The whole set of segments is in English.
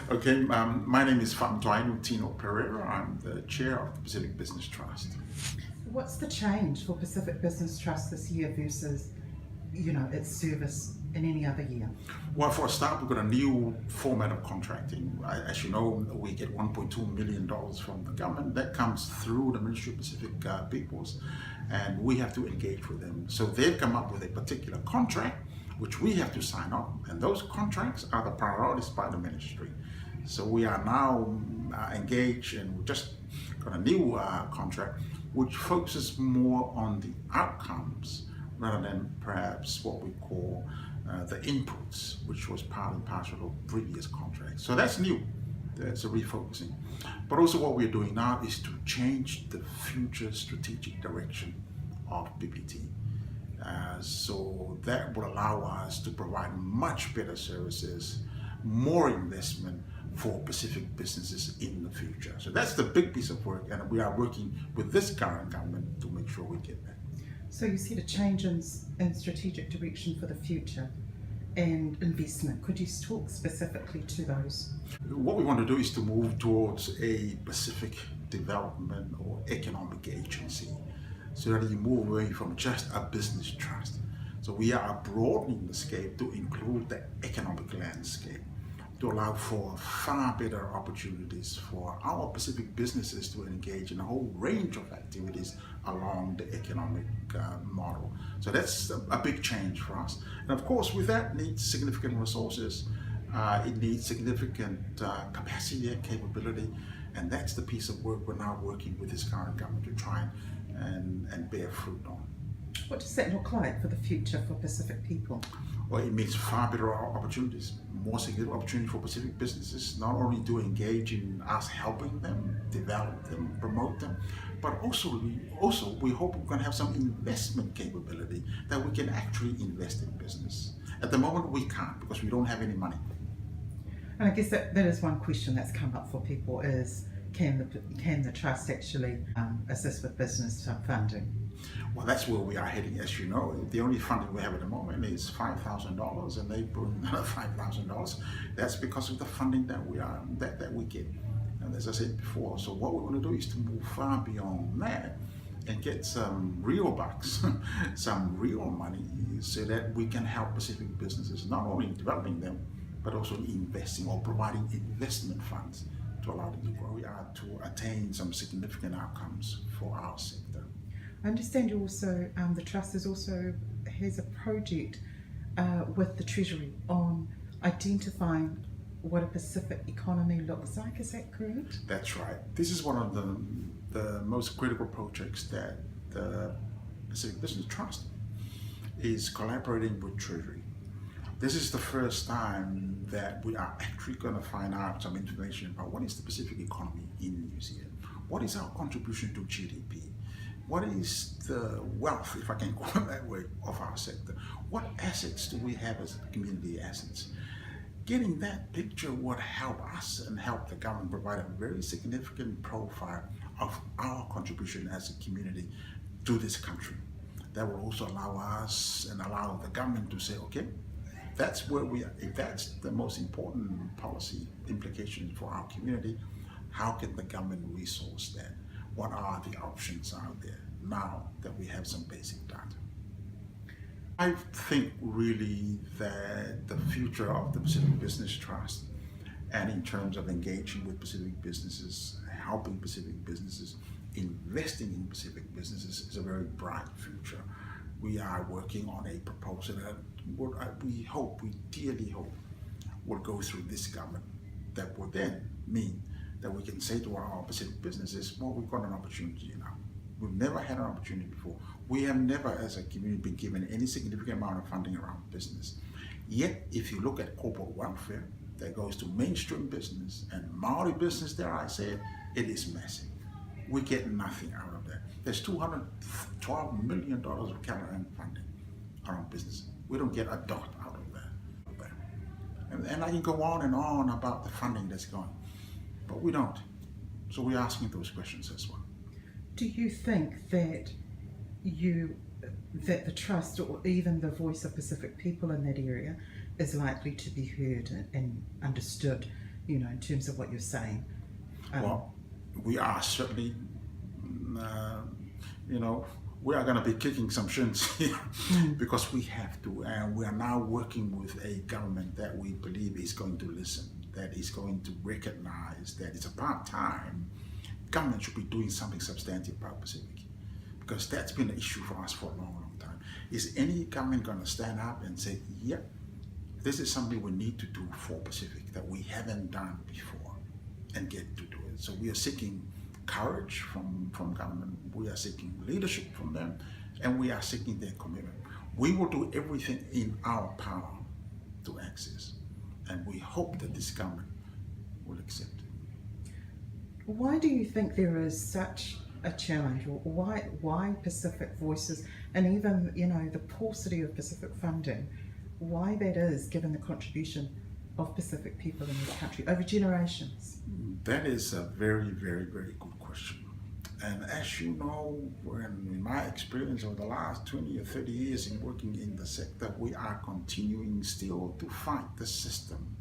Okay, my name is Famtoino Tino Pereira. I'm the chair of the Pacific Business Trust. What's the change for Pacific Business Trust this year versus, its service in any other year? Well, for a start, we've got a new format of contracting. As you know, we get $1.2 million from the government. That comes through the Ministry of Pacific Peoples, and we have to engage with them. So they've come up with a particular contract, which we have to sign up, and those contracts are the priorities by the ministry. So we are now engaged, and we just got a new contract which focuses more on the outcomes rather than perhaps what we call the inputs, which was part and parcel of previous contracts. So that's new. There's a refocusing. But also what we're doing now is to change the future strategic direction of PPT. So that will allow us to provide much better services, more investment for Pacific businesses in the future. So that's the big piece of work, and we are working with this current government to make sure we get that. So you said a change in strategic direction for the future and investment. Could you talk specifically to those? What we want to do is to move towards a Pacific development or economic agency, so that you move away from just a business trust. So we are broadening the scope to include the economic landscape, to allow for far better opportunities for our Pacific businesses to engage in a whole range of activities along the economic model. So that's a big change for us. And of course, with that needs significant resources. It needs significant capacity and capability. And that's the piece of work we're now working with this current government to try and bear fruit on. What does that look like for the future for Pacific people? Well, it means far better opportunities, more significant opportunity for Pacific businesses, not only to engage in us helping them, develop them, promote them, but also we hope we're going to have some investment capability that we can actually invest in business. At the moment, we can't because we don't have any money. And I guess that is one question that's come up for people is, can the trust actually assist with business funding? Well, that's where we are heading. As you know, the only funding we have at the moment is $5,000, and they bring another $5,000. That's because of the funding that we get. And as I said before, so what we want to do is to move far beyond that and get some real bucks, some real money, so that we can help Pacific businesses not only in developing them, but also in investing or providing investment funds to allow them to grow. We are to attain some significant outcomes for our sector. I understand you also, the Trust has a project with the Treasury on identifying what a Pacific economy looks like. Is that correct? That's right. This is one of the most critical projects that the Pacific Business Trust is collaborating with Treasury. This is the first time that we are actually going to find out some information about what is the Pacific economy in New Zealand. What is our contribution to GDP? What is the wealth, if I can call it that way, of our sector? What assets do we have as community assets? Getting that picture would help us and help the government provide a very significant profile of our contribution as a community to this country. That will also allow us and allow the government to say, okay, that's where we are. If that's the most important policy implications for our community, how can the government resource that? What are the options out there now that we have some basic data? I think really that the future of the Pacific Business Trust, and in terms of engaging with Pacific businesses, helping Pacific businesses, investing in Pacific businesses, is a very bright future. We are working on a proposal that we dearly hope will go through this government, that will then mean that we can say to our Pacific businesses, well, we've got an opportunity now. We've never had an opportunity before. We have never, as a community, been given any significant amount of funding around business. Yet, if you look at corporate welfare that goes to mainstream business and Maori business, dare I say it is massive. We get nothing out of that. There's $212 million of Callahan funding around business. We don't get a dot out of that. And I can go on and on about the funding that's going. But we don't. So we're asking those questions as well. Do you think that the Trust, or even the Voice of Pacific People in that area, is likely to be heard and understood, you know, in terms of what you're saying. Well, we are certainly, uh, you know, we are going to be kicking some shins here because we have to, and we are now working with a government that we believe is going to listen, that is going to recognize that it's about time government should be doing something substantive about Pacific, because that's been an issue for us for a long, long time. Is any government going to stand up and say, yep, this is something we need to do for Pacific that we haven't done before, and get to do it? So we are seeking courage from government, we are seeking leadership from them, and we are seeking their commitment. We will do everything in our power to access, and we hope that this government will accept it. Why do you think there is such a challenge, or why Pacific Voices, and even, you know, the paucity of Pacific funding, why that is, given the contribution of Pacific people in this country over generations? That is a very, very, very good question. And as you know, in my experience over the last 20 or 30 years in working in the sector, we are continuing still to fight the system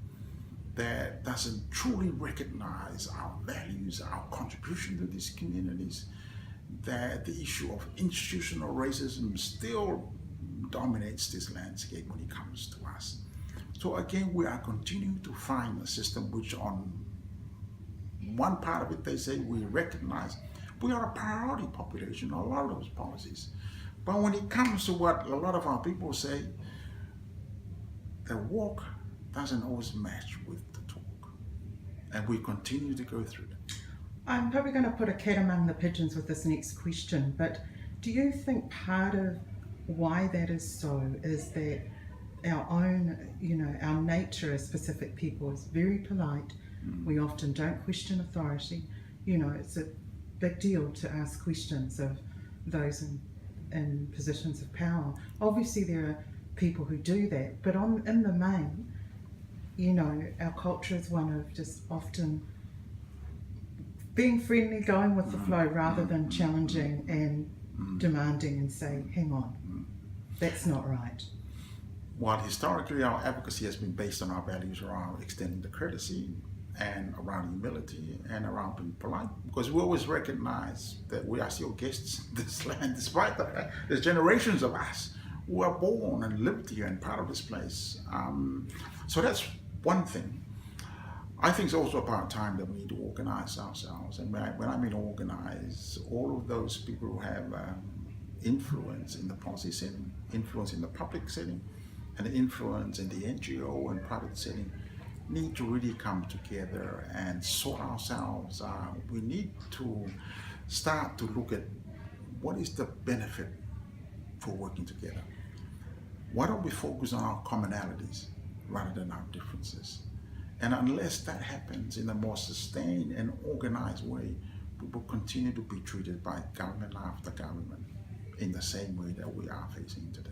that doesn't truly recognize our values, our contribution to these communities, that the issue of institutional racism still dominates this landscape when it comes to us. So again, we are continuing to find a system which, on one part of it, they say we recognize we are a priority population, a lot of those policies. But when it comes to what a lot of our people say, the walk doesn't always match with the talk. And we continue to go through that. I'm probably going to put a cat among the pigeons with this next question, but do you think part of why that is so is that our own, you know, our nature as Pacific people is very polite. We often don't question authority. You know, it's a big deal to ask questions of those in positions of power. Obviously there are people who do that, but in the main, you know, our culture is one of just often being friendly, going with the flow, rather than challenging and demanding and saying, hang on, that's not right. While historically our advocacy has been based on our values around extending the courtesy and around humility and around being polite, because we always recognize that we are still guests in this land, despite the fact there's generations of us who are born and lived here and part of this place. So that's one thing. I think it's also about time that we need to organize ourselves. And when I mean organize, all of those people who have influence in the policy setting, influence in the public setting, and influence in the NGO and private setting need to really come together and sort ourselves out. We need to start to look at what is the benefit for working together. Why don't we focus on our commonalities rather than our differences? And unless that happens in a more sustained and organized way, we will continue to be treated by government after government in the same way that we are facing today.